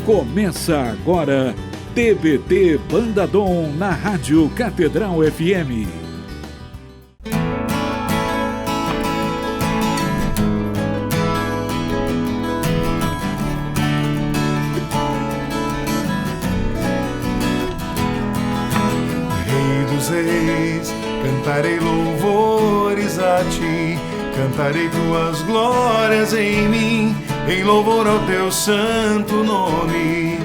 Começa agora, TBT Banda Dom na Rádio Catedral FM. Rei dos reis, cantarei louvores a ti, cantarei tuas glórias em mim, em louvor ao teu santo nome.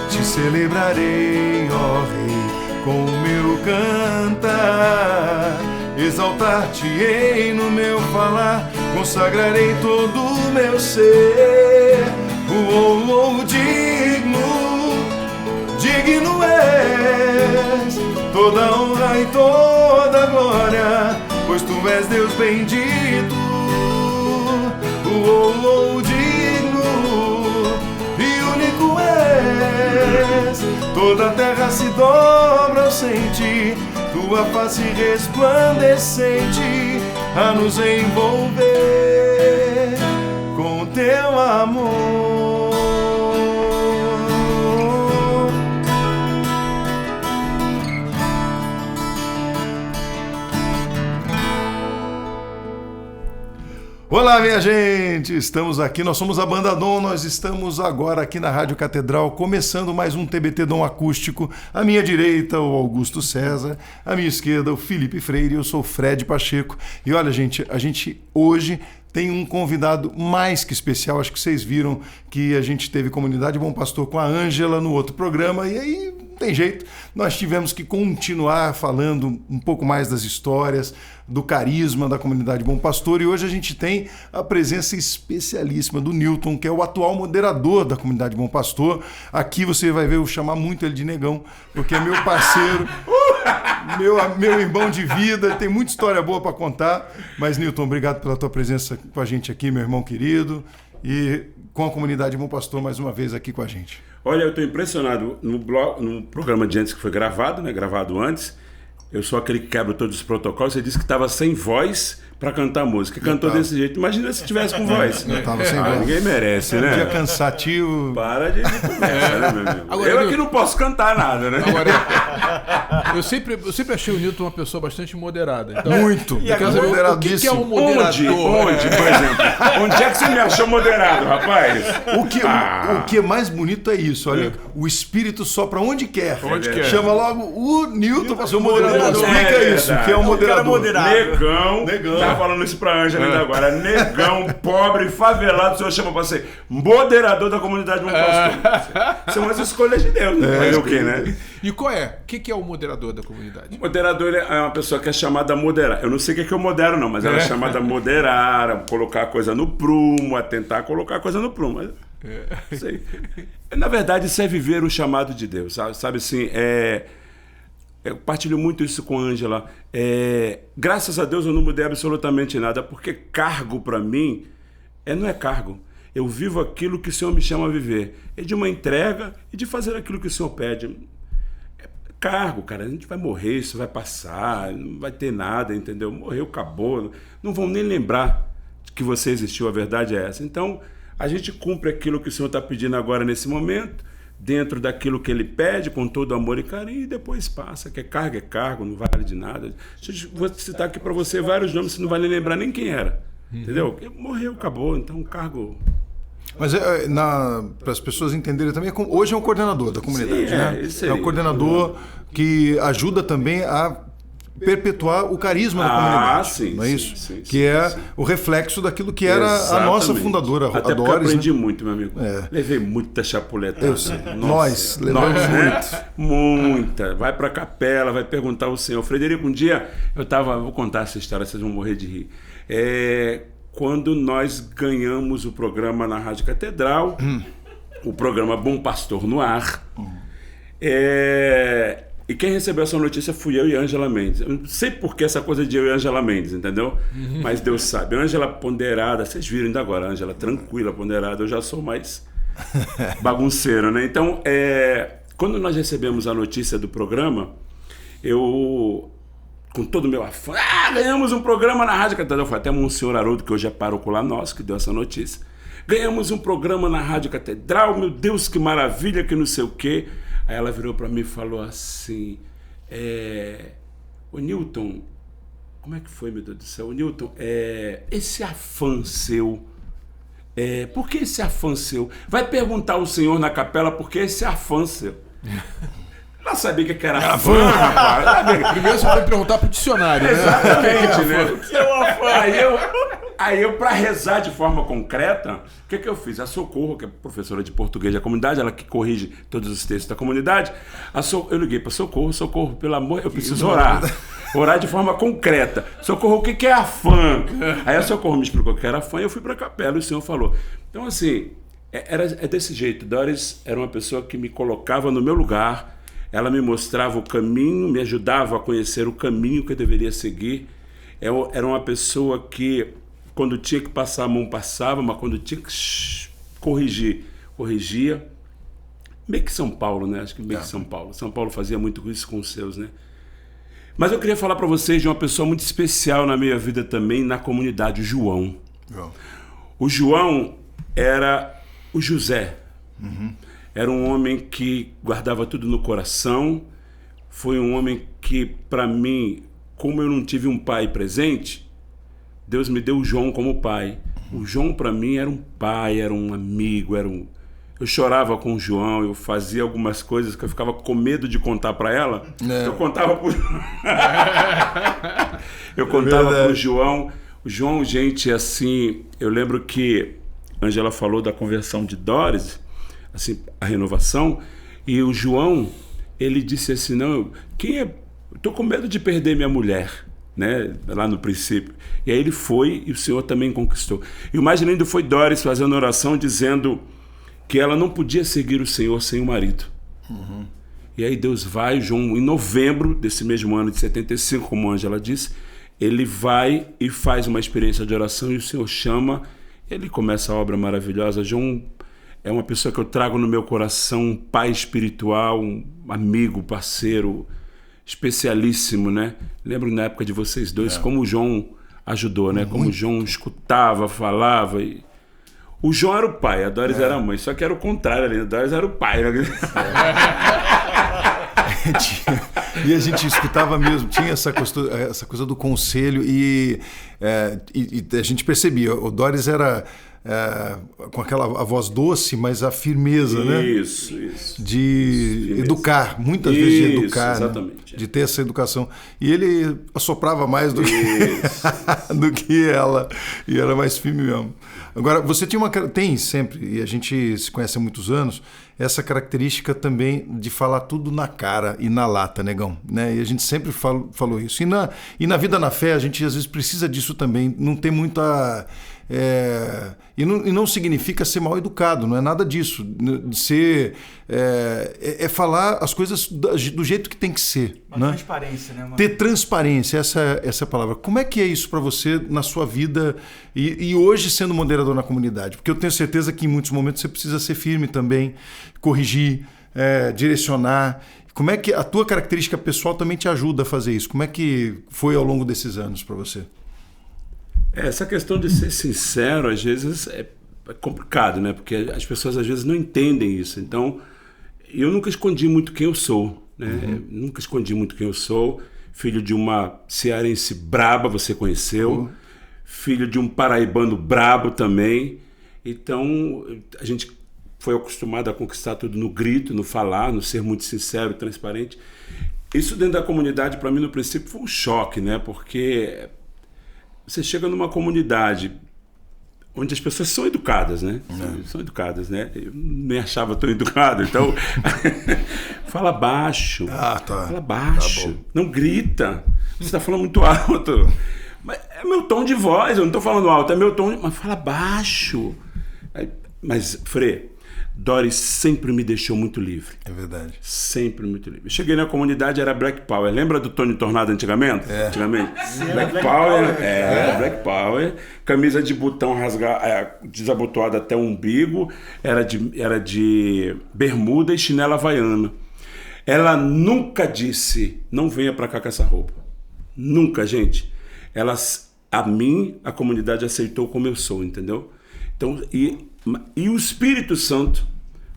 Te celebrarei, ó Rei, com o meu cantar, exaltar-te-ei no meu falar, consagrarei todo o meu ser. Digno és, toda honra e toda glória, pois tu és Deus bendito. Digno e único és, toda a terra se dobra ao sentir tua face resplandecente a nos envolver com teu amor. Olá, minha gente! Estamos aqui, nós somos a Banda Dom, nós estamos agora aqui na Rádio Catedral, começando mais um TBT Dom Acústico. À minha direita, o Augusto César, à minha esquerda, o Felipe Freire, eu sou o Fred Pacheco. E olha, gente, a gente hoje tem um convidado mais que especial. Acho que vocês viram que a gente teve Comunidade Bom Pastor com a Ângela no outro programa, e aí não tem jeito, nós tivemos que continuar falando um pouco mais das histórias, do carisma da Comunidade Bom Pastor, e hoje a gente tem a presença especialíssima do Newton, que é o atual moderador da Comunidade Bom Pastor. Aqui você vai ver eu chamar muito ele de Negão, porque é meu parceiro, meu irmão de vida, tem muita história boa para contar. Mas, Newton, obrigado pela tua presença com a gente aqui, meu irmão querido, e com a Comunidade Bom Pastor mais uma vez aqui com a gente. Olha, eu estou impressionado no programa de antes que foi gravado, né? Gravado antes. Eu sou aquele que quebra todos os protocolos. Você disse que estava sem voz para cantar música. Cantou desse jeito. Imagina se tivesse com voz. Não estava sem voz. Ninguém merece, né? Um dia cansativo. Para de conversa, né, meu amigo? Agora, eu aqui não posso cantar nada, né? Agora, eu sempre achei o Newton uma pessoa bastante moderada. Então, muito. E o que é um moderador? Onde, por exemplo? Onde é que você me achou moderado, rapaz? O que é mais bonito é isso. Olha, o espírito sopra onde quer. Onde quer. Chama logo o Newton para ser o moderador. Explica isso, o que é um moderador. Negão. Tava falando isso pra Ângela ainda agora. Negão, pobre, favelado, o senhor chama pra ser moderador da Comunidade Bom Pastor. São as escolhas de Deus. Fazer o quê, né? E qual é? O que é o moderador da comunidade? O moderador é uma pessoa que é chamada a moderar. Eu não sei o que eu modero, não, mas ela é chamada a moderar, a colocar a coisa no prumo, a tentar colocar a coisa no prumo. Sei. Na verdade, isso é viver o chamado de Deus, sabe assim, eu partilho muito isso com a Ângela. Graças a Deus eu não mudei absolutamente nada, porque cargo para mim não é cargo. Eu vivo aquilo que o Senhor me chama a viver. É de uma entrega e de fazer aquilo que o Senhor pede. Cargo, cara, a gente vai morrer, isso vai passar, não vai ter nada, entendeu? Morreu, acabou, não vão nem lembrar que você existiu, a verdade é essa. Então, a gente cumpre aquilo que o Senhor está pedindo agora nesse momento, dentro daquilo que Ele pede, com todo amor e carinho, e depois passa, que é cargo, não vale de nada. Vou citar aqui para você vários nomes, você não vai nem lembrar nem quem era, entendeu? Porque morreu, acabou, então cargo... Mas para as pessoas entenderem também, hoje é um coordenador da comunidade, sim, né? Isso aí. É um coordenador que ajuda também a perpetuar o carisma da comunidade. Sim, não é isso? Sim, que é o reflexo daquilo que era a nossa fundadora, Até a Doris. Porque eu aprendi muito, meu amigo. É. Levei muita chapuletada. Eu sei. Nós levamos muita. Vai pra capela, vai perguntar ao Senhor. Frederico, um dia vou contar essa história, vocês vão morrer de rir. Quando nós ganhamos o programa na Rádio Catedral, o programa Bom Pastor no Ar, e quem recebeu essa notícia fui eu e Ângela Mendes. Eu não sei por que essa coisa de eu e Ângela Mendes, entendeu? Mas Deus sabe. Ângela ponderada, vocês viram ainda agora, Ângela tranquila, ponderada, eu já sou mais bagunceiro, né? Então, quando nós recebemos a notícia do programa, eu... com todo o meu afã, ganhamos um programa na Rádio Catedral. Foi até o Monsenhor Haroldo, que hoje é pároco lá nosso, que deu essa notícia. ganhamos um programa na Rádio Catedral, meu Deus, que maravilha, que não sei o quê. Aí ela virou para mim e falou assim, ô Newton, como é que foi, meu Deus do céu? Ô Newton, esse afã seu, por que esse afã seu? Vai perguntar ao senhor na capela por que esse afã seu. Ela sabia que era afã, rapaz. Primeiro você vai perguntar pro dicionário, né? Exatamente, né? Aí eu, para rezar de forma concreta, o que eu fiz? A Socorro, que é professora de português da comunidade, ela que corrige todos os textos da comunidade, eu liguei para Socorro, pelo amor, eu preciso orar. Orar de forma concreta. Socorro, o que é afã? Aí a Socorro me explicou o que era afã e eu fui para a capela e o senhor falou. Então, assim, é desse jeito. Doris era uma pessoa que me colocava no meu lugar, ela me mostrava o caminho, me ajudava a conhecer o caminho que eu deveria seguir. Era uma pessoa que, quando tinha que passar a mão, passava, mas quando tinha que corrigir, corrigia. Meio que São Paulo, né? Acho que meio que São Paulo. São Paulo fazia muito isso com os seus, né? Mas eu queria falar para vocês de uma pessoa muito especial na minha vida também, na comunidade, o João. O João era o José. Era um homem que guardava tudo no coração. Foi um homem que, para mim, como eu não tive um pai presente, Deus me deu o João como pai. O João, para mim, era um pai, era um amigo, Eu chorava com o João, eu fazia algumas coisas que eu ficava com medo de contar para ela. Eu contava pro João. O João, gente, assim, eu lembro que a Angela falou da conversão de Doris, assim, a renovação, e o João, ele disse assim, não, tô com medo de perder minha mulher, né, lá no princípio. E aí ele foi e o Senhor também conquistou. E o mais lindo foi Doris fazendo oração, dizendo que ela não podia seguir o Senhor sem o marido. E aí Deus vai, João, em novembro desse mesmo ano de 75, como a Angela disse, ele vai e faz uma experiência de oração e o Senhor chama, ele começa a obra maravilhosa. João é uma pessoa que eu trago no meu coração, um pai espiritual, um amigo, parceiro, especialíssimo, né? Lembro na época de vocês dois como o João ajudou, né? Como o João escutava, falava. O João era o pai, a Doris era a mãe. Só que era o contrário ali, a Doris era o pai. Né? E a gente escutava mesmo, tinha essa coisa do conselho e a gente percebia, o Doris era com a voz doce, mas a firmeza, né? Isso. De educar, muitas vezes de educar, exatamente, né? De ter essa educação. E ele assoprava mais do que ela, e era mais firme mesmo. Agora, você tem sempre, e a gente se conhece há muitos anos, essa característica também de falar tudo na cara e na lata, negão, né? E a gente sempre falou isso. E na vida na fé, a gente às vezes precisa disso também, não tem muita... E não significa ser mal educado, não é nada disso. De ser, falar as coisas do jeito que tem que ser. Uma né? transparência, né, mano? Ter transparência, essa é a palavra. Como é que é isso para você na sua vida e hoje sendo moderador na comunidade? Porque eu tenho certeza que em muitos momentos você precisa ser firme também, corrigir, direcionar. Como é que a tua característica pessoal também te ajuda a fazer isso? Como é que foi ao longo desses anos para você? Essa questão de ser sincero, às vezes, é complicado, né? Porque as pessoas, às vezes, não entendem isso. Então, eu nunca escondi muito quem eu sou, né? Nunca escondi muito quem eu sou. Filho de uma cearense braba, você conheceu. Filho de um paraibano brabo também. Então, a gente foi acostumado a conquistar tudo no grito, no falar, no ser muito sincero e transparente. Isso dentro da comunidade, para mim, no princípio, foi um choque, né? Porque... você chega numa comunidade onde as pessoas são educadas, né? São educadas, né? Eu não me achava tão educado, então... Fala baixo. Fala baixo. Tá, não grita. Você está falando muito alto. Mas é meu tom de voz, eu não estou falando alto, é meu tom... Mas fala baixo. Mas, Frei, Doris sempre me deixou muito livre. É verdade. Sempre muito livre. Eu cheguei na comunidade, era Black Power. Lembra do Tony Tornado antigamente? Antigamente. Black Power. Black Power. Camisa de botão desabotoada até o umbigo. Era de bermuda e chinela havaiana. Ela nunca disse, não venha pra cá com essa roupa. Nunca, gente. A comunidade aceitou como eu sou, entendeu? Então, e E o Espírito Santo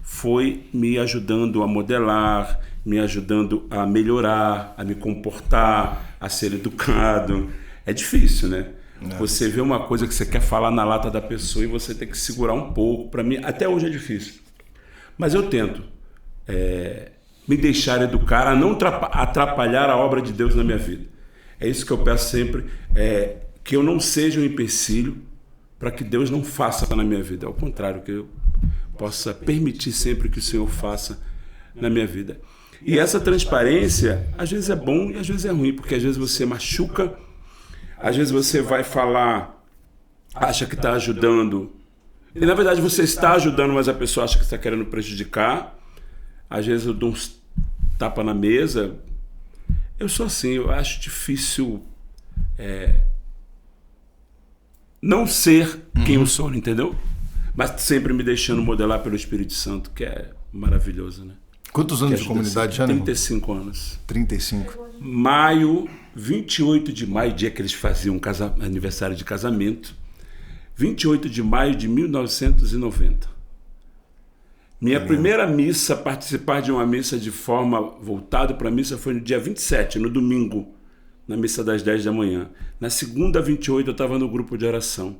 foi me ajudando a modelar, me ajudando a melhorar, a me comportar, a ser educado. É difícil, né? Você vê uma coisa que você quer falar na lata da pessoa e você tem que segurar um pouco. Para mim, até hoje é difícil. Mas eu tento me deixar educar, a não atrapalhar a obra de Deus na minha vida. É isso que eu peço sempre, que eu não seja um empecilho para que Deus não faça na minha vida. Ao contrário, que eu possa permitir sempre que o Senhor faça na minha vida. E essa transparência, às vezes é bom e às vezes é ruim, porque às vezes você machuca, às vezes você vai falar, acha que está ajudando, e na verdade você está ajudando, mas a pessoa acha que está querendo prejudicar. Às vezes eu dou uns tapa na mesa. Eu sou assim, eu acho difícil não ser quem eu sou, entendeu? Mas sempre me deixando modelar pelo Espírito Santo, que é maravilhoso, né? Quantos anos de comunidade já, né? 35 anos. 35. 28 de maio, dia que eles faziam aniversário de casamento, 28 de maio de 1990. Minha primeira missa, participar de uma missa de forma voltada para a missa, foi no dia 27, no domingo, na missa das 10 da manhã. Na segunda, 28, eu estava no grupo de oração.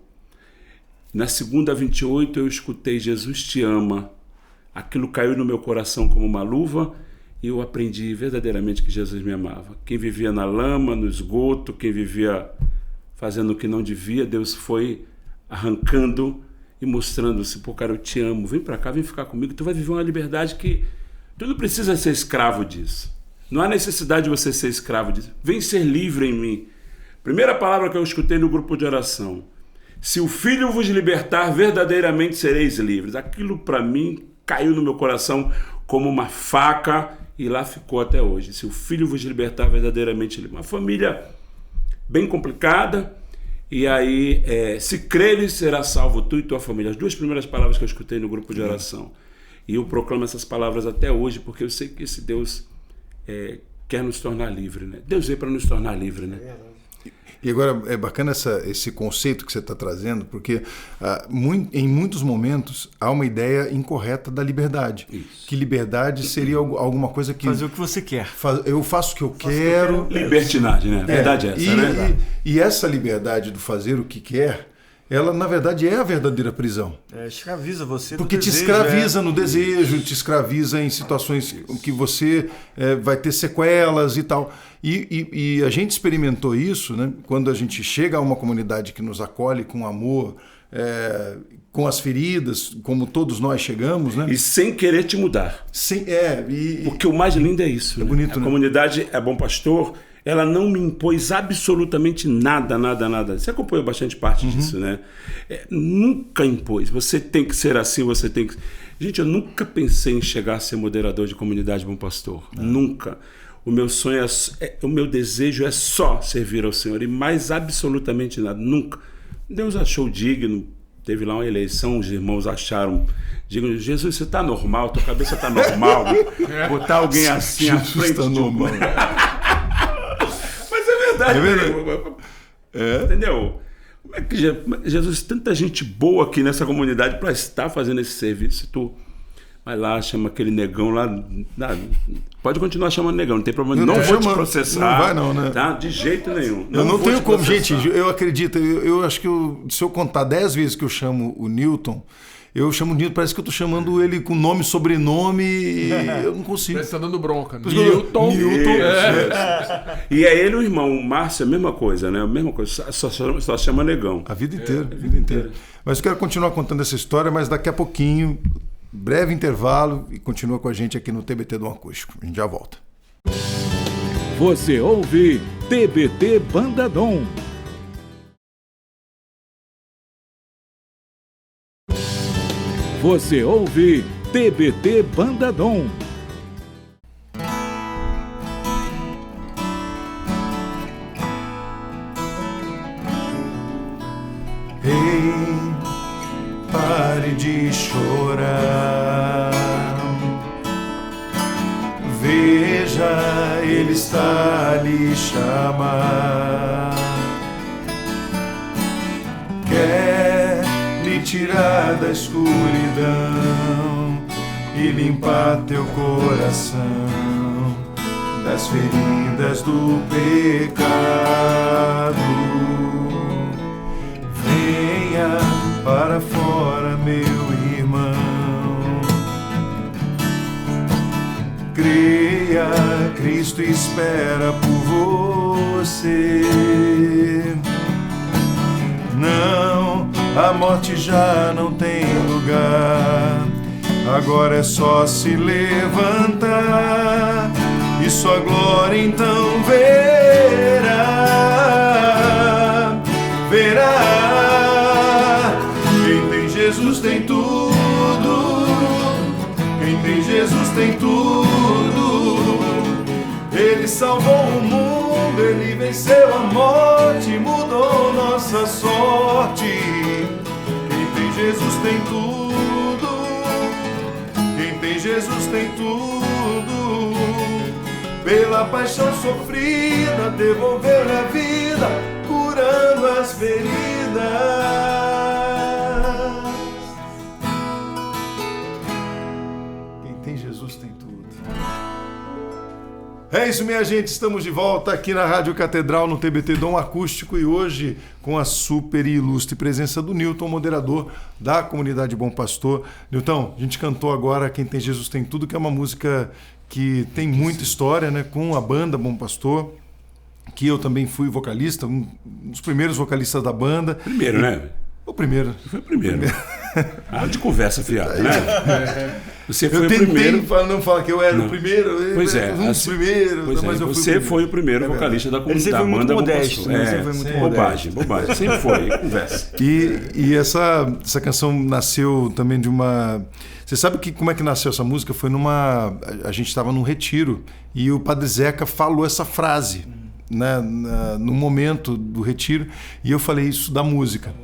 Na segunda, 28, eu escutei Jesus te ama. Aquilo caiu no meu coração como uma luva e eu aprendi verdadeiramente que Jesus me amava. Quem vivia na lama, no esgoto, quem vivia fazendo o que não devia, Deus foi arrancando e mostrando-se, pô, cara, eu te amo, vem pra cá, vem ficar comigo, tu vai viver uma liberdade que tu não precisa ser escravo disso. Não há necessidade de você ser escravo disso. Vem ser livre em mim. Primeira palavra que eu escutei no grupo de oração. Se o Filho vos libertar, verdadeiramente sereis livres. Aquilo para mim caiu no meu coração como uma faca e lá ficou até hoje. Se o Filho vos libertar, verdadeiramente livres. Uma família bem complicada. E aí, se creres, será salvo tu e tua família. As duas primeiras palavras que eu escutei no grupo de oração. E eu proclamo essas palavras até hoje, porque eu sei que esse Deus quer nos tornar livre, né? Deus veio para nos tornar livre, né? E agora é bacana esse conceito que você está trazendo, porque em muitos momentos há uma ideia incorreta da liberdade. Isso. Que liberdade seria alguma coisa que... Fazer o que você quer. Eu faço o que eu quero. Libertinagem, né? A verdade é essa, né? E essa liberdade do fazer o que quer, ela na verdade é a verdadeira prisão. Escraviza você no porque desejo. Te escraviza no desejo, te escraviza em situações que você vai ter sequelas e tal. E a gente experimentou isso, né? Quando a gente chega a uma comunidade que nos acolhe com amor, com as feridas, como todos nós chegamos, né? E sem querer te mudar. Porque o mais lindo é isso. É bonito, a comunidade é Bom Pastor, ela não me impôs absolutamente nada. Você acompanhou bastante parte disso, né? Nunca impôs. Você tem que ser assim, você tem que... Gente, eu nunca pensei em chegar a ser moderador de comunidade Bom Pastor. Nunca. O meu sonho o meu desejo é só servir ao Senhor e mais absolutamente nada. Nunca. Deus achou digno. Teve lá uma eleição, os irmãos acharam digno. Jesus, você está normal? Tua cabeça está normal? Botar alguém assim à frente tá normal. Mas é verdade. Entendeu? Como é que Jesus, tanta gente boa aqui nessa comunidade para estar fazendo esse serviço. Tu vai lá, chama aquele negão lá. Pode continuar chamando negão, não tem problema. Não vou te processar. Não vai não, né? Tá? De jeito nenhum. Eu não tenho como, gente, eu acredito. Eu acho que se eu contar 10 vezes que eu chamo o Newton, eu chamo o Newton, parece que eu tô chamando ele com nome, sobrenome, e eu não consigo. Parece que tá dando bronca. Newton. E é ele o irmão, o Márcio, a mesma coisa, né? A mesma coisa, só chama negão. A vida inteira. Mas eu quero continuar contando essa história, mas daqui a pouquinho, breve intervalo, e continua com a gente aqui no TBT do Acústico. A gente já volta. Você ouve TBT Bandadom. Você ouve TBT Bandadom. Ei, pare de chorar. Veja, Ele está a lhe chamar. Quer lhe tirar da escuridão e limpar teu coração das feridas do pecado. Venha para fora, meu irmão. Creia, Cristo espera por você. Não, a morte já não tem lugar. Agora é só se levantar e sua glória então verá. Quem tem Jesus tem tudo. Quem tem Jesus tem tudo. Ele salvou o mundo, ele venceu a morte, mudou nossa sorte. Quem tem Jesus tem tudo. Quem tem Jesus tem tudo. Pela paixão sofrida, devolveu-lhe a vida, curando as feridas. Quem tem Jesus tem tudo. É isso, minha gente, estamos de volta aqui na Rádio Catedral, no TBT Dom Acústico, e hoje com a super e ilustre presença do Newton, moderador da comunidade Bom Pastor. Newton, a gente cantou agora Quem Tem Jesus Tem Tudo, que é uma música que tem muita história, né, com a banda Bom Pastor, que eu também fui vocalista, um dos primeiros vocalistas da banda. Primeiro, né? O primeiro. Foi o primeiro. De conversa, fiado, né? Você foi eu tentei o primeiro. Não falar que eu era o primeiro. Pois é. Um dos primeiros. Pois mas é, eu fui você foi o primeiro vocalista da comunidade. Ele sempre foi muito modesto. Bobagem. Sempre foi. Conversa. E essa canção nasceu também de uma... Você sabe como é que nasceu essa música? Foi a gente estava num retiro e o Padre Zeca falou essa frase, né, no momento do retiro, e eu falei isso da música.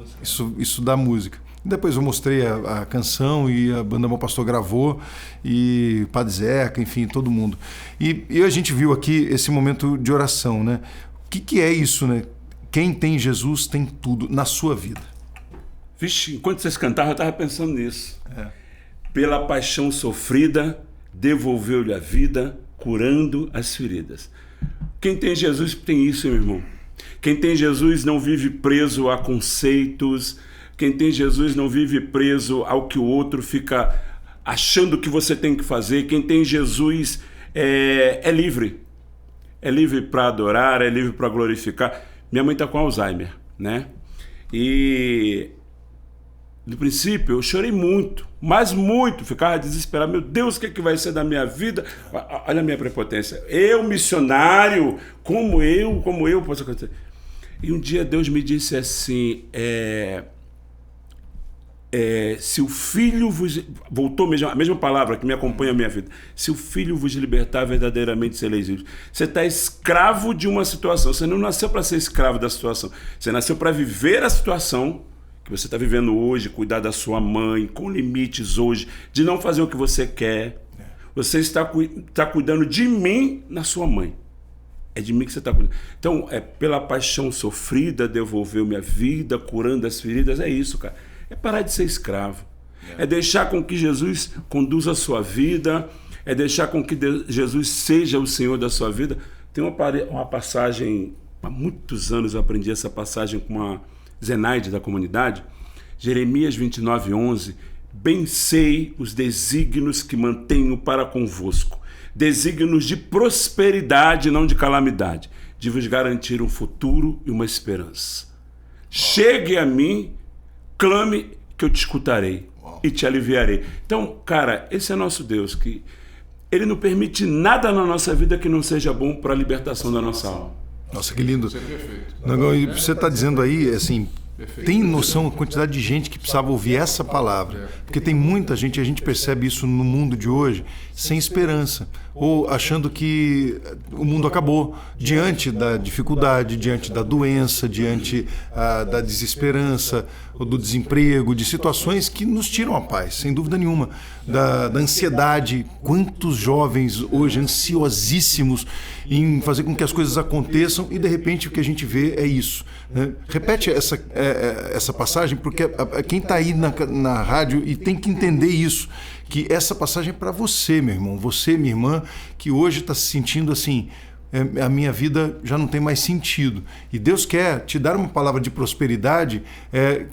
Isso da música. Depois eu mostrei a canção e a banda Bom Pastor gravou, e Padre Zeca, enfim, todo mundo. E a gente viu aqui esse momento de oração, né? O que é isso, né? Quem tem Jesus tem tudo na sua vida. Vixe, enquanto vocês cantavam, eu estava pensando nisso. Pela paixão sofrida, devolveu-lhe a vida, curando as feridas. Quem tem Jesus tem isso, meu irmão. Quem tem Jesus não vive preso a conceitos. Quem tem Jesus não vive preso ao que o outro fica achando que você tem que fazer. Quem tem Jesus é livre. É livre para adorar, é livre para glorificar. Minha mãe está com Alzheimer, né? E no princípio eu chorei muito, mas muito. Ficava desesperado. Meu Deus, o que é que vai ser da minha vida? Olha a minha prepotência. Eu, missionário, como eu posso acontecer? E um dia Deus me disse assim... se o Filho vos... Voltou mesmo, a mesma palavra que me acompanha a minha vida. Se o Filho vos libertar, verdadeiramente sereis livres. Você está escravo de uma situação. Você não nasceu para ser escravo da situação. Você nasceu para viver a situação que você está vivendo hoje, cuidar da sua mãe, com limites hoje, de não fazer o que você quer. Você está cuidando de mim na sua mãe. É de mim que você está cuidando. Então, pela paixão sofrida, devolveu minha vida, curando as feridas. É isso, cara. É parar de ser escravo. É deixar com que Jesus conduza a sua vida. É deixar com que Jesus seja o Senhor da sua vida. Tem uma passagem, há muitos anos eu aprendi essa passagem com uma Zenaide da comunidade. Jeremias 29:11. Bem sei os desígnios que mantenho para convosco. Desígnios de prosperidade, não de calamidade. De vos garantir um futuro e uma esperança. Chegue a mim, clame que eu te escutarei e te aliviarei. Então, cara, esse é nosso Deus, que Ele não permite nada na nossa vida que não seja bom para a libertação da nossa alma. Nossa, que lindo. Isso é perfeito. Não, e você está dizendo aí, assim, Perfeito. tem noção da quantidade de gente que precisava ouvir essa palavra? Porque tem muita gente, e a gente percebe isso no mundo de hoje, sem esperança, ou achando que o mundo acabou, diante da dificuldade, diante da doença, diante da desesperança, ou do desemprego, de situações que nos tiram a paz, sem dúvida nenhuma, da ansiedade. Quantos jovens hoje ansiosíssimos em fazer com que as coisas aconteçam, e de repente o que a gente vê é isso, né? Repete essa passagem, porque quem está aí na rádio e tem que entender isso, que essa passagem é para você, meu irmão, você, minha irmã, que hoje está se sentindo assim, a minha vida já não tem mais sentido. E Deus quer te dar uma palavra de prosperidade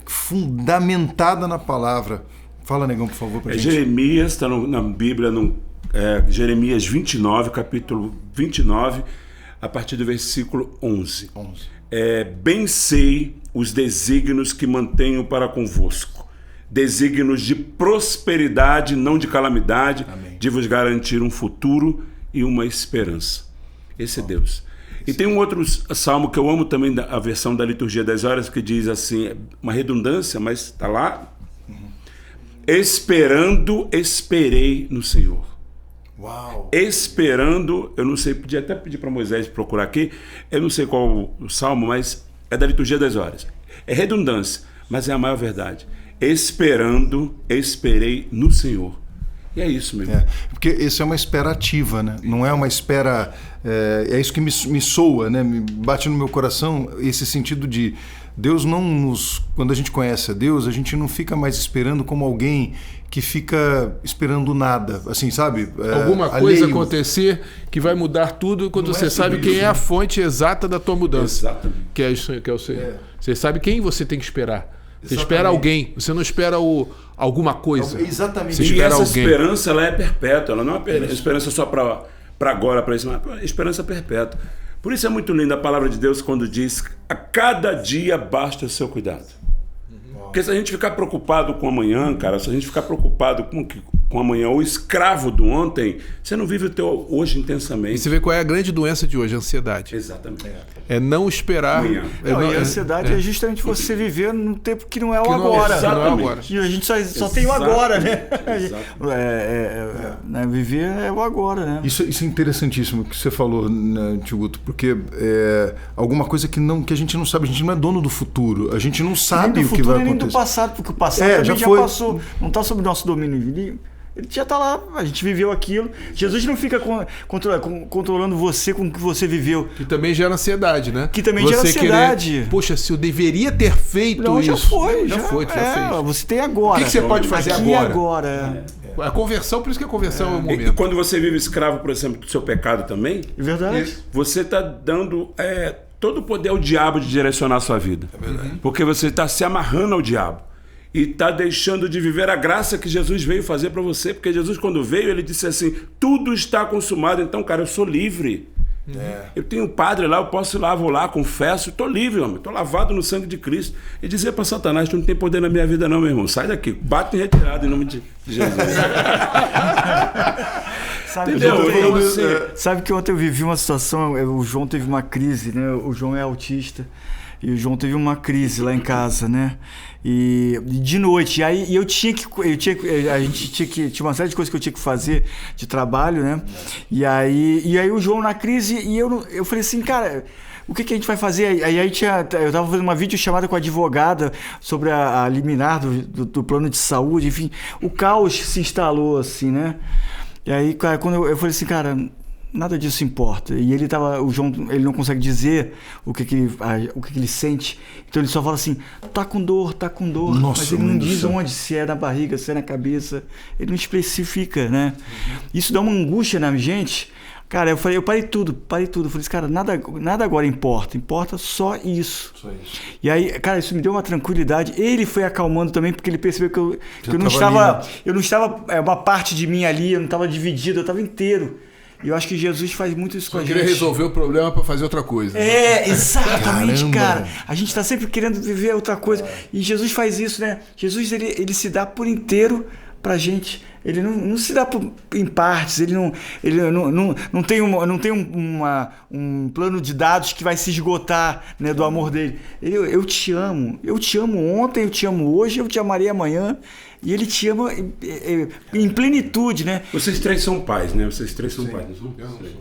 fundamentada na palavra. Fala, negão, por favor, pra gente. Jeremias, está na Bíblia, Jeremias 29, capítulo 29, a partir do versículo 11. Bem sei os desígnios que mantenho para convosco, desígnios de prosperidade, não de calamidade, Amém. de vos garantir um futuro e uma esperança. Esse é Deus. E tem um outro salmo que eu amo também, a versão da Liturgia das Horas, que diz assim, uma redundância, mas está lá. Esperando, esperei no Senhor. Uau! Esperando, eu não sei, podia até pedir para Moisés procurar aqui, eu não sei qual o salmo, mas é da Liturgia das Horas. É redundância, mas é a maior verdade. Esperando, esperei no Senhor. E é isso mesmo. Porque isso é uma espera ativa, né? Não é uma espera... É isso que me soa, né? Me bate no meu coração esse sentido de Deus não nos... Quando a gente conhece a Deus, a gente não fica mais esperando como alguém que fica esperando nada, assim, sabe? Alguma coisa acontecer que vai mudar tudo quando você sabe quem é a fonte exata da tua mudança. Exatamente. Que é isso que é o Senhor. Você sabe quem você tem que esperar. Você Exatamente. espera alguém, você não espera alguma coisa. Exatamente. Você E espera essa alguém. esperança, ela é perpétua, ela não é uma esperança só para agora, para isso, mas é uma esperança perpétua. Por isso é muito linda a palavra de Deus quando diz: a cada dia basta o seu cuidado. Porque se a gente ficar preocupado com amanhã, cara, se a gente ficar preocupado com amanhã, ou escravo do ontem, você não vive o teu hoje intensamente. E você vê qual é a grande doença de hoje, a ansiedade. Exatamente. É não esperar. Amanhã. E a ansiedade é justamente você viver num tempo que não é o agora. Que não é agora. E a gente só tem o agora, né? Exato. Viver é o agora, né? Isso é interessantíssimo que você falou, né, Tio Guto, porque alguma coisa que a gente não sabe, a gente não é dono do futuro, a gente não sabe nem do o que futuro, vai nem acontecer. do passado, porque o passado também já passou, não está sob nosso domínio. Ele já está lá, a gente viveu aquilo. Jesus não fica controlando você com o que você viveu. Que também gera ansiedade, né? Que também gera ansiedade. Poxa, se eu deveria ter feito Não, isso. já foi. Já fez. Você tem agora. O que você pode fazer Aqui agora? A conversão, por isso que a conversão é o E momento. quando você vive escravo, por exemplo, do seu pecado também, É verdade. você está dando todo o poder ao diabo de direcionar a sua vida. É verdade. Porque você está se amarrando ao diabo. E está deixando de viver a graça que Jesus veio fazer para você. Porque Jesus, quando veio, ele disse assim: tudo está consumado. Então, cara, eu sou livre. Eu tenho um padre lá, eu posso ir lá, vou lá, confesso, estou livre, homem, estou lavado no sangue de Cristo. E dizia para Satanás: tu não tem poder na minha vida não, meu irmão, sai daqui, bate em retirada em nome de Jesus. Sabe que ontem eu vivi uma situação, o João teve uma crise, né? O João é autista. E o João teve uma crise lá em casa, né? E de noite. E aí tinha uma série de coisas que eu tinha que fazer de trabalho, né? E aí o João na crise, e eu falei assim, cara, o que a gente vai fazer? Aí eu tava fazendo uma videochamada com a advogada sobre a liminar do plano de saúde, enfim, o caos se instalou assim, né? E aí, cara, quando eu falei assim, cara, nada disso importa. E o João, ele não consegue dizer o que ele sente. Então ele só fala assim, tá com dor. Nossa, mas ele não diz onde, se é na barriga, se é na cabeça. Ele não especifica, né? Isso dá uma angústia na gente. Cara, eu parei tudo. Eu falei assim, cara, nada agora importa só isso. E aí, cara, isso me deu uma tranquilidade. Ele foi acalmando também, porque ele percebeu que eu não estava... Eu não estava... uma parte de mim ali, eu não estava dividido, eu estava inteiro. E eu acho que Jesus faz muito isso com a gente. Queria resolver o problema para fazer outra coisa. Exatamente, Caramba. cara. A gente está sempre querendo viver outra coisa. E Jesus faz isso, né? Jesus, ele se dá por inteiro pra gente. Ele não se dá em partes. Ele não tem um plano de dados que vai se esgotar, né, do amor dele. Eu te amo. Eu te amo ontem, eu te amo hoje, eu te amarei amanhã. E ele te ama em plenitude, né? Vocês três são pais, né? Vocês três são pais, não?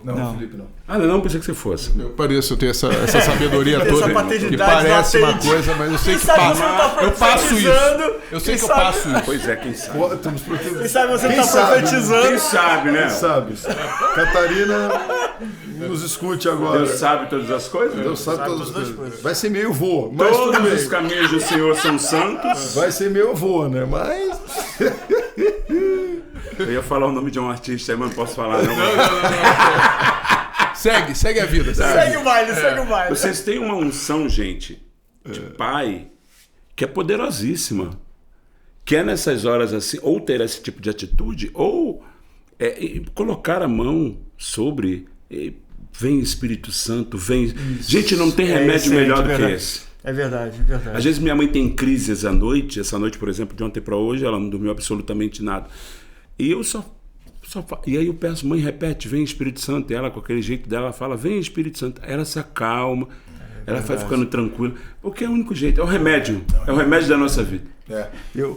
Não, Felipe, não. Ah, não, pensei que você fosse. Eu pareço ter essa sabedoria Essa toda, paternidade que parece uma latente. coisa, mas eu sei que Quem sabe passo. você não tá Eu passo isso. profetizando. Eu sei que eu sabe- passo isso. Pois é, quem sabe? Quem sabe você Quem não tá sabe? profetizando. Quem sabe, né? Sabe? Catarina nos escute agora. Deus sabe todas as coisas? Deus sabe todas as coisas. Vai ser meio vô, mas tudo Todos bem. os caminhos do Senhor são santos. Vai ser meio vô, né? Mas... Eu ia falar o nome de um artista aí, mas não posso falar, não. Segue a vida. Segue o baile, segue o baile. Vocês têm uma unção, gente, de pai, que é poderosíssima. Que é nessas horas assim, ou ter esse tipo de atitude, ou colocar a mão sobre. Vem Espírito Santo, vem. Isso. Gente, não tem remédio melhor do que esse. É verdade, é verdade. Às vezes minha mãe tem crises à noite, essa noite, por exemplo, de ontem para hoje, ela não dormiu absolutamente nada. E eu e aí eu peço, mãe, repete, vem Espírito Santo. E ela, com aquele jeito dela, ela fala, vem Espírito Santo. Aí ela se acalma, ela vai ficando tranquila. Porque é o único jeito, é o remédio da nossa vida.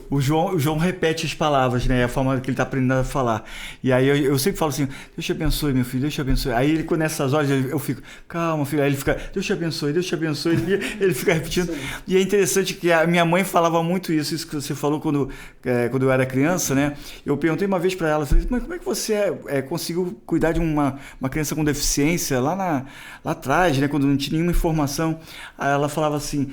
O João repete as palavras, né? A forma que ele está aprendendo a falar. E aí eu sempre falo assim, Deus te abençoe, meu filho, Deus te abençoe. Aí ele, nessas horas, eu fico, calma, filho. Aí ele fica, Deus te abençoe, Deus te abençoe. E ele fica repetindo. E é interessante que a minha mãe falava muito isso que você falou quando eu era criança, né? Eu perguntei uma vez para ela, falei, mas como é que você conseguiu cuidar de uma criança com deficiência lá atrás, né? Quando não tinha nenhuma informação. Aí ela falava assim,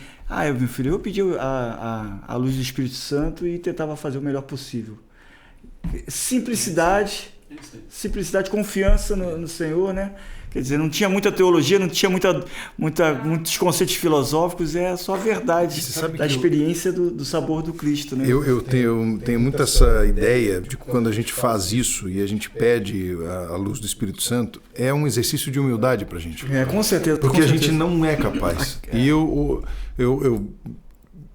meu filho, eu pedi a luz do Espírito Santo e tentava fazer o melhor possível. Simplicidade, confiança no Senhor, né? Quer dizer, não tinha muita teologia, não tinha muitos conceitos filosóficos, é só a verdade da experiência do sabor do Cristo, né? Eu tenho muito essa ideia de que quando a gente faz isso e a gente pede a luz do Espírito Santo, é um exercício de humildade pra gente. Com certeza. Porque a gente não é capaz. E eu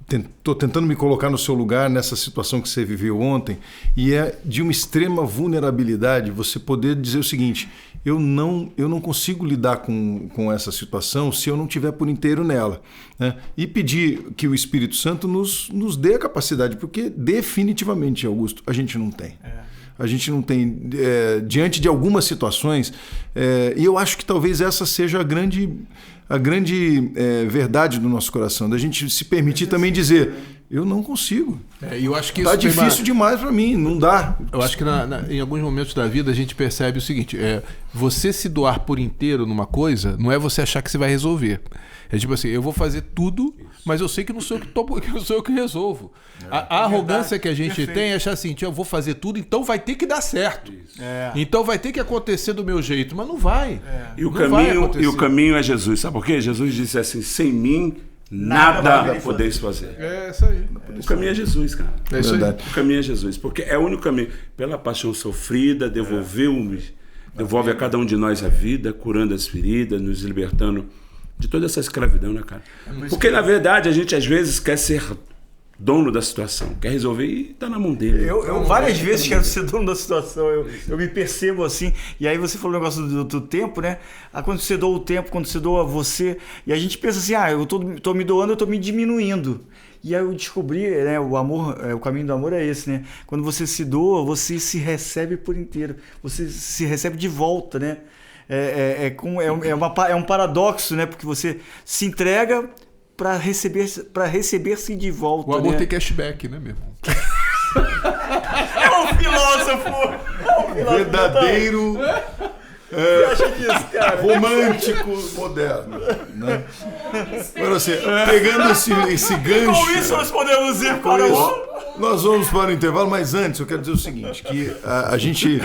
estou tentando me colocar no seu lugar nessa situação que você viveu ontem, e é de uma extrema vulnerabilidade você poder dizer o seguinte, eu não consigo lidar com essa situação se eu não estiver por inteiro nela, né? E pedir que o Espírito Santo nos dê a capacidade, porque definitivamente, Augusto, a gente não tem. A gente não tem, diante de algumas situações, e eu acho que talvez essa seja a grande verdade do nosso coração, da gente se permitir também dizer, eu não consigo. Eu acho que tá difícil demais para mim, não dá. Eu acho que em alguns momentos da vida a gente percebe o seguinte, você se doar por inteiro numa coisa, não é você achar que você vai resolver. É tipo assim, eu vou fazer tudo, mas eu sei que não sou eu que resolvo. A arrogância que a gente tem é achar assim, eu vou fazer tudo, então vai ter que dar certo. Então vai ter que acontecer do meu jeito, mas não vai. E o caminho é Jesus. Sabe por quê? Jesus disse assim, sem mim nada podeis fazer. É isso aí. O caminho é Jesus, cara. É isso aí. O caminho é Jesus, porque é o único caminho. Pela paixão sofrida, devolve a cada um de nós a vida, curando as feridas, nos libertando de toda essa escravidão, né, cara? Porque, na verdade, a gente às vezes quer ser dono da situação, quer resolver e tá na mão dele. Eu várias vezes quero ser dono da situação, eu me percebo assim. E aí você falou o negócio do tempo, né? Quando você doa o tempo, quando você doa você, e a gente pensa assim, eu tô me doando, eu tô me diminuindo. E aí eu descobri, né, o amor, o caminho do amor é esse, né? Quando você se doa, você se recebe por inteiro, você se recebe de volta, né? É um paradoxo, né? Porque você se entrega para receber-se de volta. O amor né? tem cashback, né, meu irmão? É um filósofo! Verdadeiro. Você acha disso, cara? Romântico, moderno. Né? Agora assim, pegando esse gancho. Com isso nós podemos ir para o... Nós vamos para o intervalo, mas antes eu quero dizer o seguinte, que a gente,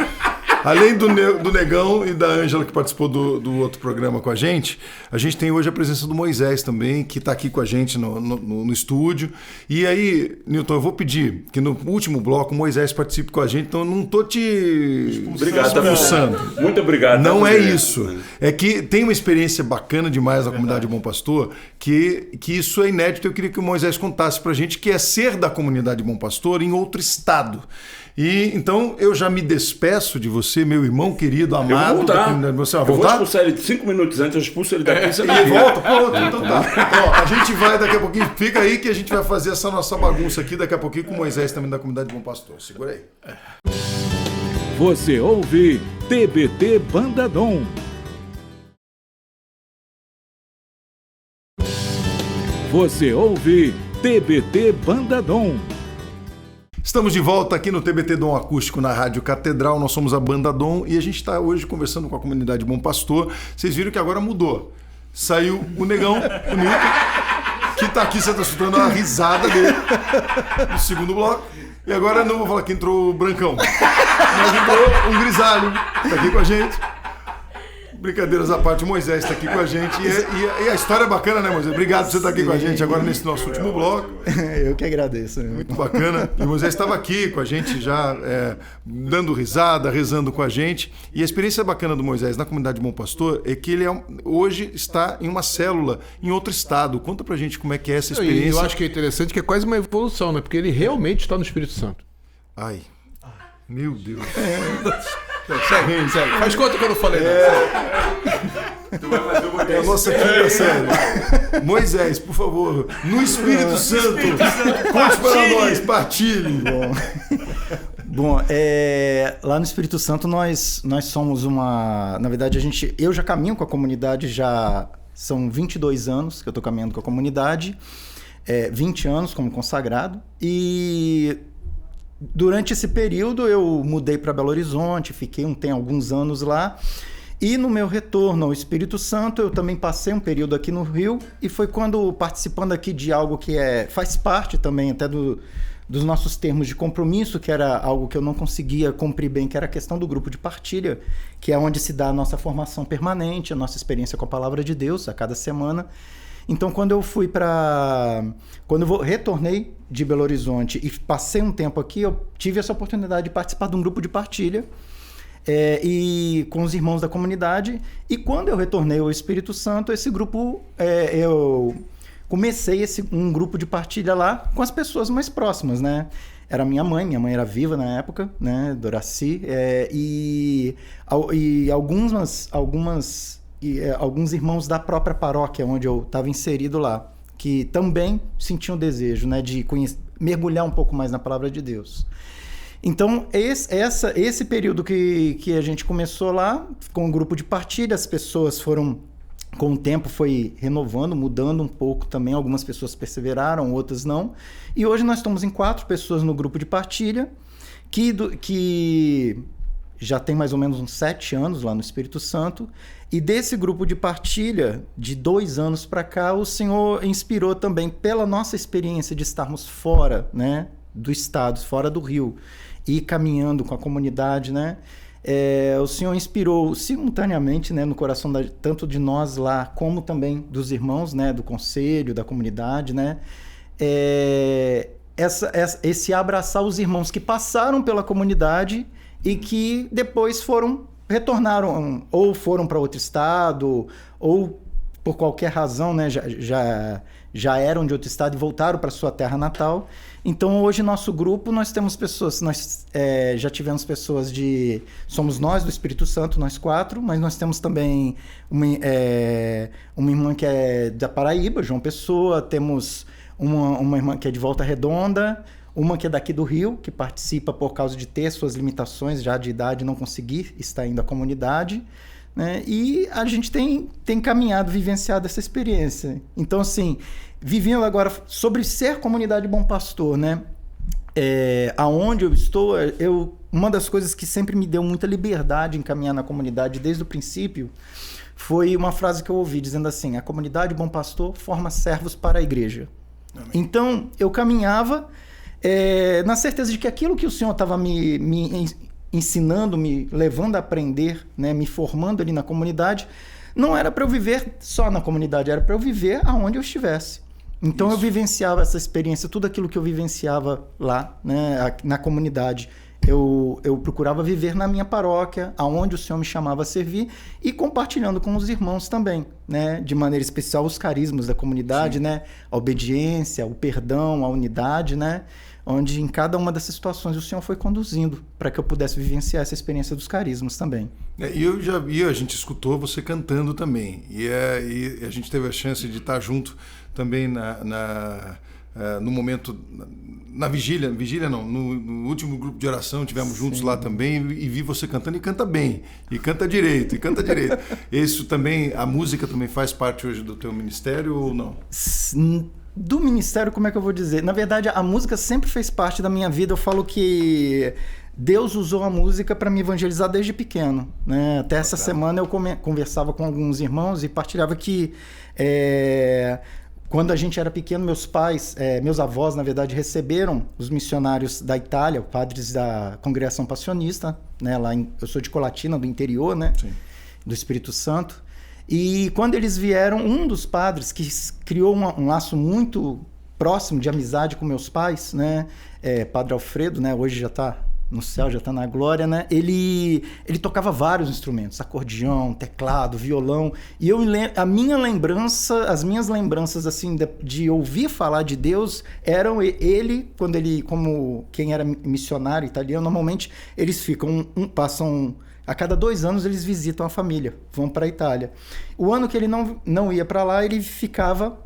além do Negão e da Ângela que participou do outro programa com a gente tem hoje a presença do Moisés também, que está aqui com a gente no estúdio. E aí, Newton, eu vou pedir que no último bloco o Moisés participe com a gente, então eu não estou te expulsando. Muito obrigado. Não é isso. É que tem uma experiência bacana demais na comunidade Bom Pastor, que isso é inédito. Eu queria que o Moisés contasse pra gente, que é ser da comunidade Bom Pastor em outro estado. E então eu já me despeço de você, meu irmão querido, amado. Você vai voltar? Eu vou expulsar ele 5 minutos antes, eu expulso ele daqui. E volta, pronto, então tá. Então, a gente vai daqui a pouquinho, fica aí que a gente vai fazer essa nossa bagunça aqui daqui a pouquinho com o Moisés também da comunidade Bom Pastor. Segura aí. Você ouve TBT Banda Dom. Você ouve TBT Banda Dom. Estamos de volta aqui no TBT Dom Acústico na Rádio Catedral. Nós somos a Banda Dom e a gente está hoje conversando com a comunidade Bom Pastor. Vocês viram que agora mudou. Saiu o Negão, o Nilton, que está aqui, você está escutando a risada dele no segundo bloco. E agora não vou falar que entrou o Brancão, mas entrou um Grisalho, está aqui com a gente. Brincadeiras à parte, o Moisés está aqui com a gente. E a história é bacana, né, Moisés? Obrigado por você estar aqui com a gente agora nesse nosso último bloco. Eu que agradeço. Muito bacana. E o Moisés estava aqui com a gente já, dando risada, rezando com a gente. E a experiência bacana do Moisés na comunidade Bom Pastor é que ele hoje está em uma célula em outro estado. Conta pra gente como é que é essa experiência. Eu acho que é interessante que é quase uma evolução, né? Porque ele realmente está no Espírito Santo. Ai, meu Deus. Segue. Faz conta que eu não falei nada. Tu vai fazer o É a nossa quinta série. Moisés, por favor, no Espírito Santo, conte para nós, partilhe. Bom, lá no Espírito Santo nós somos uma... Na verdade, eu já caminho com a comunidade, já são 22 anos que eu estou caminhando com a comunidade, 20 anos como consagrado, e... Durante esse período eu mudei para Belo Horizonte, tem alguns anos lá, e no meu retorno ao Espírito Santo eu também passei um período aqui no Rio, e foi quando, participando aqui de algo que faz parte também até dos nossos termos de compromisso, que era algo que eu não conseguia cumprir bem, que era a questão do grupo de partilha, que é onde se dá a nossa formação permanente, a nossa experiência com a Palavra de Deus a cada semana. Então, quando eu retornei de Belo Horizonte e passei um tempo aqui, eu tive essa oportunidade de participar de um grupo de partilha e com os irmãos da comunidade. E quando eu retornei ao Espírito Santo, esse grupo, eu comecei um grupo de partilha lá com as pessoas mais próximas, né? Era minha mãe era viva na época, né? Doraci, e alguns irmãos da própria paróquia onde eu estava inserido lá, que também sentiam o desejo, né, de mergulhar um pouco mais na palavra de Deus. Então, esse período que a gente começou lá, com o grupo de partilha, as pessoas foram, com o tempo, foi renovando, mudando um pouco também. Algumas pessoas perseveraram, outras não. E hoje nós estamos em 4 pessoas no grupo de partilha, que já tem mais ou menos uns 7 anos lá no Espírito Santo. E desse grupo de partilha, de 2 anos para cá, o Senhor inspirou também, pela nossa experiência de estarmos fora, né, do estado, fora do Rio, e caminhando com a comunidade, né? O Senhor inspirou simultaneamente, né, no coração tanto de nós lá, como também dos irmãos, né, do conselho, da comunidade, né? Esse abraçar os irmãos que passaram pela comunidade e que depois retornaram, ou foram para outro estado, ou por qualquer razão, né, já eram de outro estado e voltaram para sua terra natal. Então, hoje, nosso grupo, nós temos pessoas, já tivemos pessoas somos nós do Espírito Santo, nós 4, mas nós temos também uma irmã que é da Paraíba, João Pessoa, temos uma irmã que é de Volta Redonda, uma que é daqui do Rio, que participa por causa de ter suas limitações já de idade, não conseguir estar indo à comunidade, né? E a gente tem caminhado, vivenciado essa experiência. Então, assim, vivendo agora sobre ser comunidade Bom Pastor, né? Aonde eu estou, uma das coisas que sempre me deu muita liberdade em caminhar na comunidade desde o princípio foi uma frase que eu ouvi dizendo assim: a comunidade Bom Pastor forma servos para a igreja. Amém. Então, eu caminhava na certeza de que aquilo que o Senhor estava me ensinando, me levando a aprender, né, me formando ali na comunidade, não era para eu viver só na comunidade, era para eu viver aonde eu estivesse. Então, eu vivenciava essa experiência, tudo aquilo que eu vivenciava lá, né, na comunidade. Eu procurava viver na minha paróquia, aonde o Senhor me chamava a servir, e compartilhando com os irmãos também, né, de maneira especial os carismas da comunidade, né, a obediência, o perdão, a unidade, né, onde em cada uma dessas situações o Senhor foi conduzindo para que eu pudesse vivenciar essa experiência dos carismas também. E eu já vi, a gente escutou você cantando também, e a gente teve a chance de estar junto também no momento, na vigília não, no último grupo de oração, tivemos juntos lá também, e vi você cantando, e canta bem, e canta direito. Isso também, a música também faz parte hoje do teu ministério ou não? Do ministério, como é que eu vou dizer? Na verdade, a música sempre fez parte da minha vida. Eu falo que Deus usou a música para me evangelizar desde pequeno, né? Até essa semana eu conversava com alguns irmãos e partilhava que quando a gente era pequeno, meus avós, na verdade, receberam os missionários da Itália, padres da Congregação Passionista, né? Eu sou de Colatina, do interior, né? Sim. Do Espírito Santo. E quando eles vieram, um dos padres que criou um laço muito próximo de amizade com meus pais, né? Padre Alfredo, né? Hoje já está no céu, já está na glória, né? Ele tocava vários instrumentos, acordeão, teclado, violão. E as minhas lembranças assim de ouvir falar de Deus eram ele, como quem era missionário italiano, normalmente eles passam a cada 2 anos eles visitam a família, vão para a Itália. O ano que ele não ia para lá, ele ficava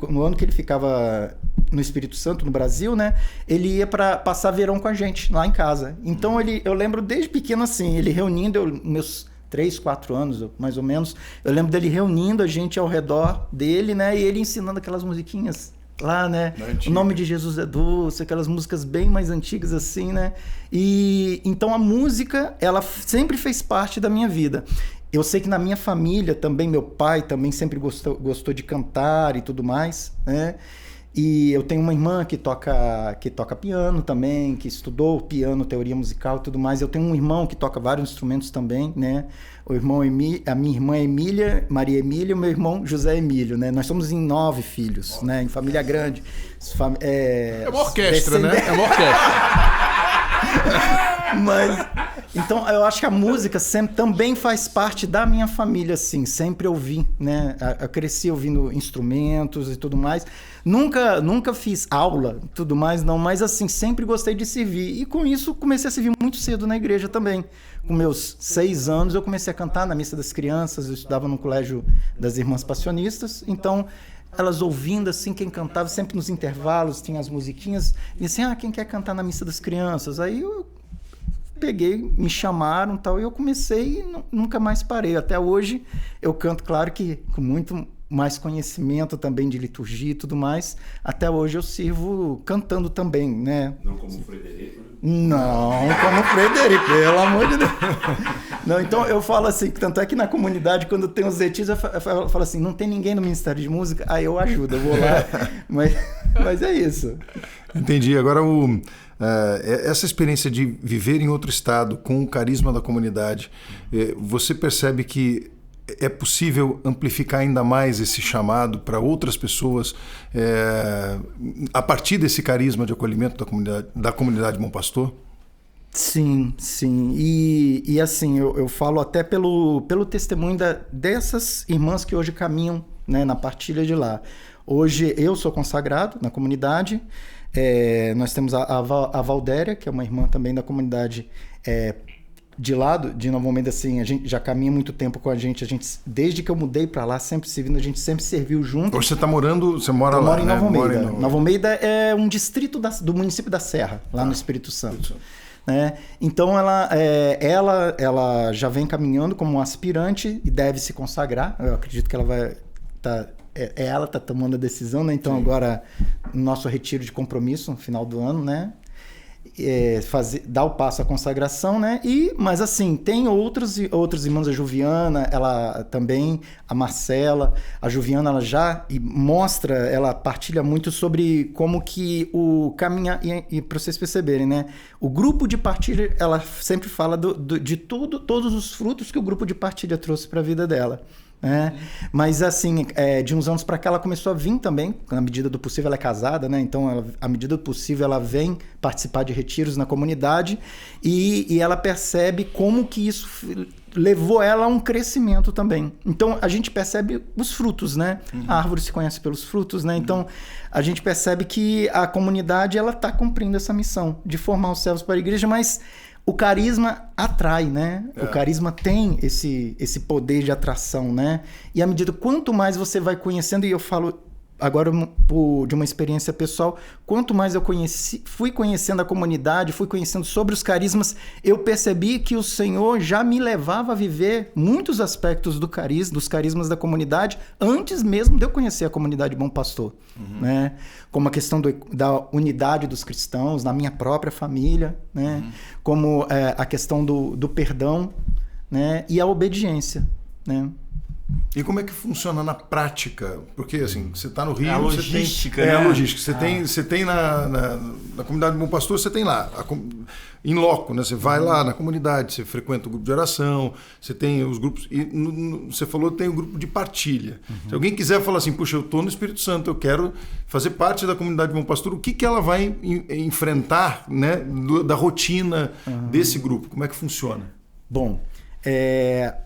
no ano que ele ficava no Espírito Santo, no Brasil, né? Ele ia para passar verão com a gente lá em casa. Então eu lembro desde pequeno assim, ele reunindo meus 3, 4 anos, mais ou menos, eu lembro dele reunindo a gente ao redor dele, né? E ele ensinando aquelas musiquinhas lá, né? O nome de Jesus é doce, aquelas músicas bem mais antigas assim, né? E então a música, ela sempre fez parte da minha vida. Eu sei que na minha família também, meu pai também sempre gostou de cantar e tudo mais, né? E eu tenho uma irmã que toca piano também, que estudou piano, teoria musical e tudo mais. Eu tenho um irmão que toca vários instrumentos também, né? A minha irmã Emília, Maria Emília, e o meu irmão José Emílio, né? Nós somos em 9 filhos, né? Em família grande. É uma orquestra, né? É uma orquestra. Mas, então, eu acho que a música também faz parte da minha família, assim. Sempre ouvi, né? Eu cresci ouvindo instrumentos e tudo mais. Nunca fiz aula e tudo mais, não. Mas, assim, sempre gostei de servir. E, com isso, comecei a servir muito cedo na igreja também. Com meus 6 anos, eu comecei a cantar na missa das crianças. Eu estudava no colégio das Irmãs Passionistas. Então, elas ouvindo, assim, quem cantava, sempre nos intervalos, tinha as musiquinhas. E assim, quem quer cantar na missa das crianças? Aí eu peguei, me chamaram e tal, e eu comecei e nunca mais parei. Até hoje eu canto, claro que com muito mais conhecimento também de liturgia e tudo mais. Até hoje eu sirvo cantando também, né? Não como o Frederico, né? Não, como o Frederico, pelo amor de Deus. Não, então eu falo assim, tanto é que na comunidade, quando tem os retiros, eu falo assim, não tem ninguém no Ministério de Música, aí eu ajudo, eu vou lá, mas é isso. Entendi. Agora, essa experiência de viver em outro estado com o carisma da comunidade, você percebe que é possível amplificar ainda mais esse chamado para outras pessoas a partir desse carisma de acolhimento da comunidade Bom Pastor? Sim, sim. E assim, eu falo até pelo testemunho dessas irmãs que hoje caminham, né, na partilha de lá. Hoje eu sou consagrado na comunidade. Nós temos a Valdéria, que é uma irmã também da comunidade de lado, de Novo Almeida, assim, a gente já caminha muito tempo com a gente, desde que eu mudei para lá, sempre servindo, a gente sempre serviu junto. Hoje você mora lá, moro em né? Novo Almeida. Novo Almeida é um distrito do município da Serra, lá no Espírito Santo. Então ela já vem caminhando como aspirante e deve se consagrar. Eu acredito que ela vai ela está tomando a decisão, né? Então, sim, agora no nosso retiro de compromisso no final do ano, né? Dar o passo à consagração, né? Mas assim, tem outros irmãos, a Juviana, ela também, a Marcela, a Juviana, ela já ela partilha muito sobre como que o caminhar, e para vocês perceberem, né? O grupo de partilha, ela sempre fala de todos os frutos que o grupo de partilha trouxe para a vida dela. Mas assim, de uns anos para cá ela começou a vir também, na medida do possível. Ela é casada, né? Então à medida do possível ela vem participar de retiros na comunidade e ela percebe como que isso levou ela a um crescimento também. Então a gente percebe os frutos, né? A árvore se conhece pelos frutos, né? Então a gente percebe que a comunidade ela está cumprindo essa missão de formar os servos para a igreja, mas o carisma atrai, né? O carisma tem esse poder de atração, né? E à medida, quanto mais você vai conhecendo, e eu falo agora de uma experiência pessoal, quanto mais eu fui conhecendo a comunidade, fui conhecendo sobre os carismas, eu percebi que o Senhor já me levava a viver muitos aspectos dos carismas da comunidade, antes mesmo de eu conhecer a comunidade Bom Pastor. Né? Como a questão da unidade dos cristãos, na minha própria família, né? Como a questão do perdão, né? E a obediência, né? E como é que funciona na prática? Porque, assim, você está no Rio... A logística, você tem, né? a logística. Você tem na comunidade do Bom Pastor, você tem lá, em loco, né? Você vai lá na comunidade, você frequenta o grupo de oração, você tem os grupos... E você falou que tem o grupo de partilha. Se alguém quiser falar assim, puxa, eu estou no Espírito Santo, eu quero fazer parte da comunidade do Bom Pastor, o que ela vai enfrentar, né? Da rotina desse grupo? Como é que funciona? Bom...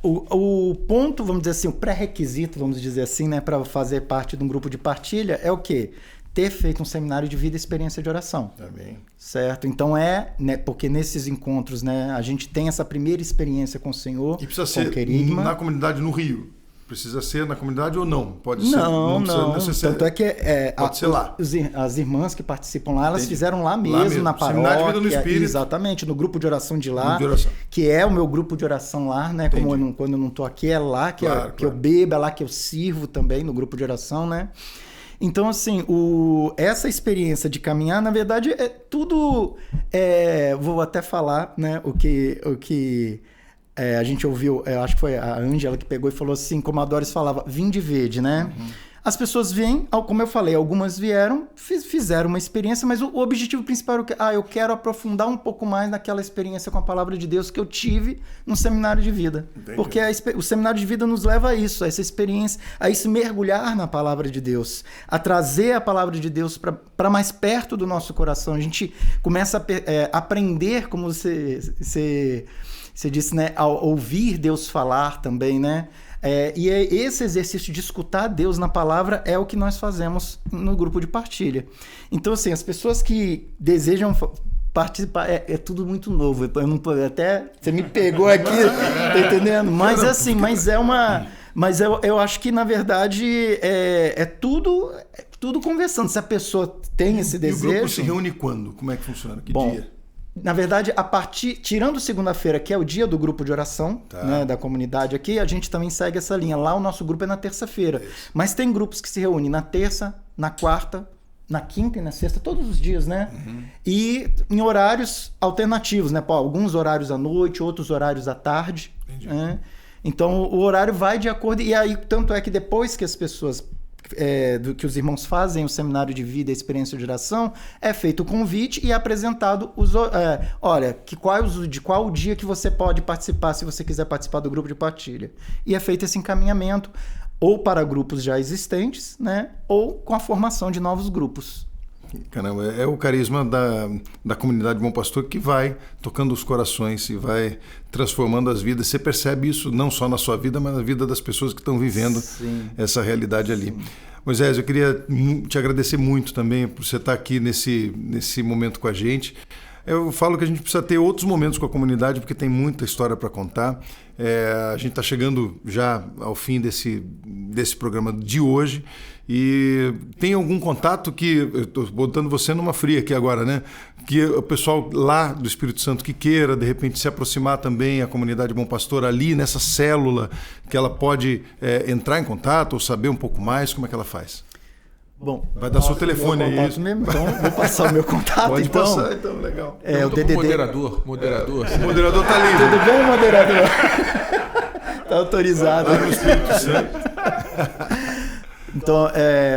o ponto, vamos dizer assim, o pré-requisito, vamos dizer assim, né, para fazer parte de um grupo de partilha é o quê? Ter feito um seminário de vida e experiência de oração. Também. Certo? Então né, porque nesses encontros, né, a gente tem essa primeira experiência com o Senhor. E precisa com ser o querigma. na comunidade no Rio? Precisa ser na comunidade ou não? Pode ser. Não. Precisa Tanto é que pode ser lá. As irmãs que participam lá, elas fizeram lá mesmo, mesmo. na Seminário de paróquia. Vida no Espírito. Exatamente, no grupo de oração de lá. Grupo de oração. Que é o meu grupo de oração lá, né? Como quando eu não estou aqui, é lá que eu bebo, é lá que eu sirvo também, no grupo de oração, né? Então, assim, essa experiência de caminhar, na verdade, é tudo... vou até falar, né? O que a gente ouviu, eu acho que foi a Ângela que pegou e falou assim, como a Doris falava, vinde e vede, né? As pessoas vêm, como eu falei, algumas vieram, fizeram uma experiência, mas o objetivo principal era eu quero aprofundar um pouco mais naquela experiência com a palavra de Deus que eu tive no seminário de vida. Entendi. Porque o seminário de vida nos leva a isso, a essa experiência, a esse mergulhar na palavra de Deus, a trazer a palavra de Deus para mais perto do nosso coração. A gente começa a aprender, como você disse, né, ao ouvir Deus falar também, né? E esse exercício de escutar Deus na palavra é o que nós fazemos no grupo de partilha. Então, assim, as pessoas que desejam participar, é tudo muito novo. Eu não até você me pegou aqui, tá entendendo? Mas assim, mas eu acho que na verdade é tudo conversando. Se a pessoa tem esse desejo. E o grupo se reúne quando? Como é que funciona? Que dia? Na verdade, tirando segunda-feira, que é o dia do grupo de oração, né, da comunidade aqui, a gente também segue essa linha. Lá o nosso grupo é na terça-feira. Mas tem grupos que se reúnem na terça, na quarta, na quinta e na sexta, todos os dias, né? E em horários alternativos, né? Alguns horários à noite, outros horários à tarde. Né? Então o horário vai de acordo. E aí, tanto é que depois que as pessoas. Que os irmãos fazem o seminário de vida e experiência de oração, é feito o convite e é apresentado qual o dia que você pode participar, se você quiser participar do grupo de partilha. E é feito esse encaminhamento ou para grupos já existentes, né, ou com a formação de novos grupos. Caramba, é o carisma da comunidade Bom Pastor que vai tocando os corações e vai transformando as vidas. Você percebe isso não só na sua vida, mas na vida das pessoas que estão vivendo essa realidade ali. Moisés, eu queria te agradecer muito também por você estar aqui nesse momento com a gente. Eu falo que a gente precisa ter outros momentos com a comunidade, porque tem muita história para contar. A gente está chegando já ao fim desse programa de hoje. E tem algum contato que... Eu estou botando você numa fria aqui agora, né? Que o pessoal lá do Espírito Santo que queira, de repente, se aproximar também à comunidade Bom Pastor ali, nessa célula, que ela pode entrar em contato ou saber um pouco mais, como é que ela faz? Bom, vai dar seu telefone aí. Mesmo, então vou passar o meu contato. Pode passar, então, legal. O DDD. Moderador. O moderador tá livre. Tudo bem, moderador? Tá autorizado. Lá no Espírito Santo. Então,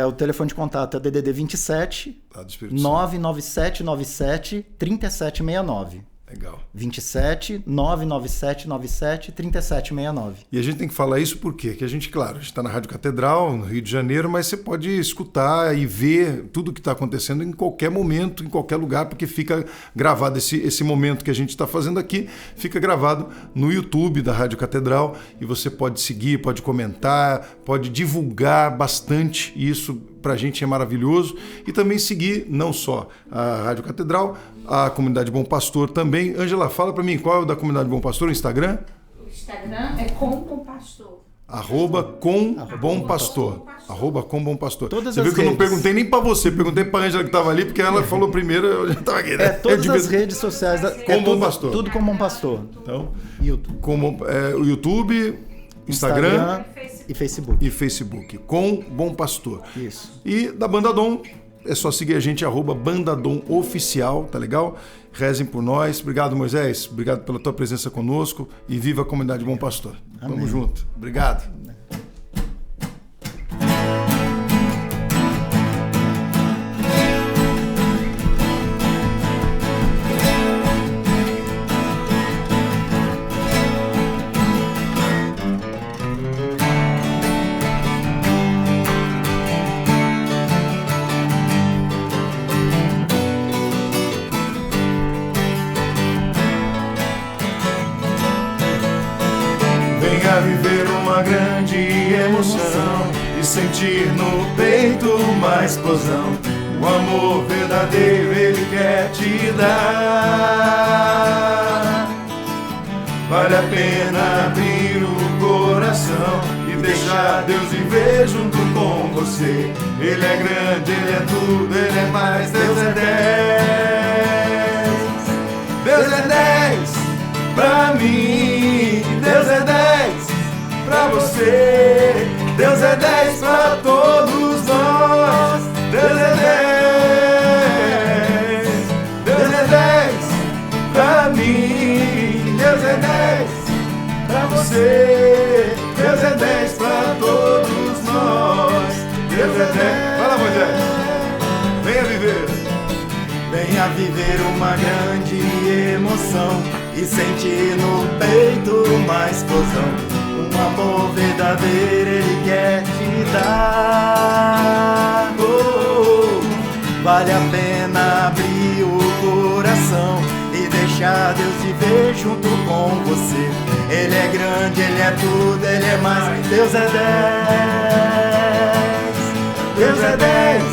o telefone de contato é o DDD 27 99797 3769. Legal. 27 997 97 3769. E a gente tem que falar isso porque a gente está na Rádio Catedral, no Rio de Janeiro, mas você pode escutar e ver tudo o que está acontecendo em qualquer momento, em qualquer lugar, porque fica gravado esse momento que a gente está fazendo aqui, fica gravado no YouTube da Rádio Catedral e você pode seguir, pode comentar, pode divulgar bastante. Isso para a gente é maravilhoso. E também seguir não só a Rádio Catedral, a Comunidade Bom Pastor também. Ângela, fala para mim, qual é o da Comunidade Bom Pastor, o Instagram? O Instagram é Com Bom Pastor. @com_bom_pastor. @com_bom_pastor. Todas você as viu que eu não redes. perguntei nem pra você, perguntei pra Ângela que tava ali, porque ela falou primeiro, eu já tava aqui, né? Todas as redes sociais. Com Bom Pastor. Tudo com Bom Pastor. Então, YouTube. o YouTube, Instagram e Facebook. e Facebook. Com Bom Pastor. Isso. E da Banda Dom, é só seguir a gente, @BandaDom Oficial, tá legal? Rezem por nós. Obrigado, Moisés. Obrigado pela tua presença conosco. E viva a comunidade Bom Pastor. Amém. Tamo junto. Obrigado. Venha viver uma grande emoção e sentir no peito uma explosão. O amor verdadeiro Ele quer te dar. Vale a pena abrir o coração e deixar Deus viver junto com você. Ele é grande, Ele é tudo, Ele é mais. Deus é 10. Deus é 10 pra mim. Deus é 10 pra você. Deus é 10 pra todos nós. Deus é 10. Deus é 10 pra mim. Deus é 10 pra você. Deus é 10 pra todos nós. Deus é 10. Fala, Moisés. Venha viver. Venha viver uma grande emoção e sentir no peito uma explosão. Um amor verdadeiro Ele quer te dar. Vale a pena abrir o coração e deixar Deus viver junto com você. Ele é grande, Ele é tudo, Ele é mais. Deus é 10. Deus é 10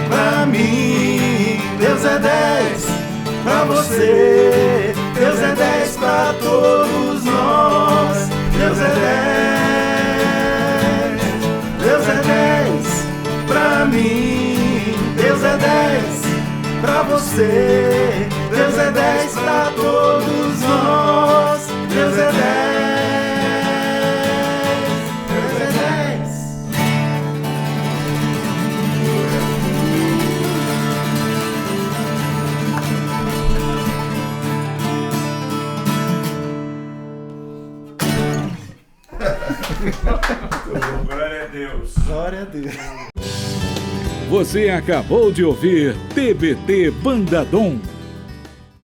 pra mim. Deus é 10 pra você. Deus é 10 pra todos nós. Deus é 10. Deus é 10 pra mim. Deus é 10 pra você. Deus é 10 pra todos nós. Deus é 10. Deus é 10. Glória a Deus. Glória a Deus. Você acabou de ouvir TBT Banda Dom.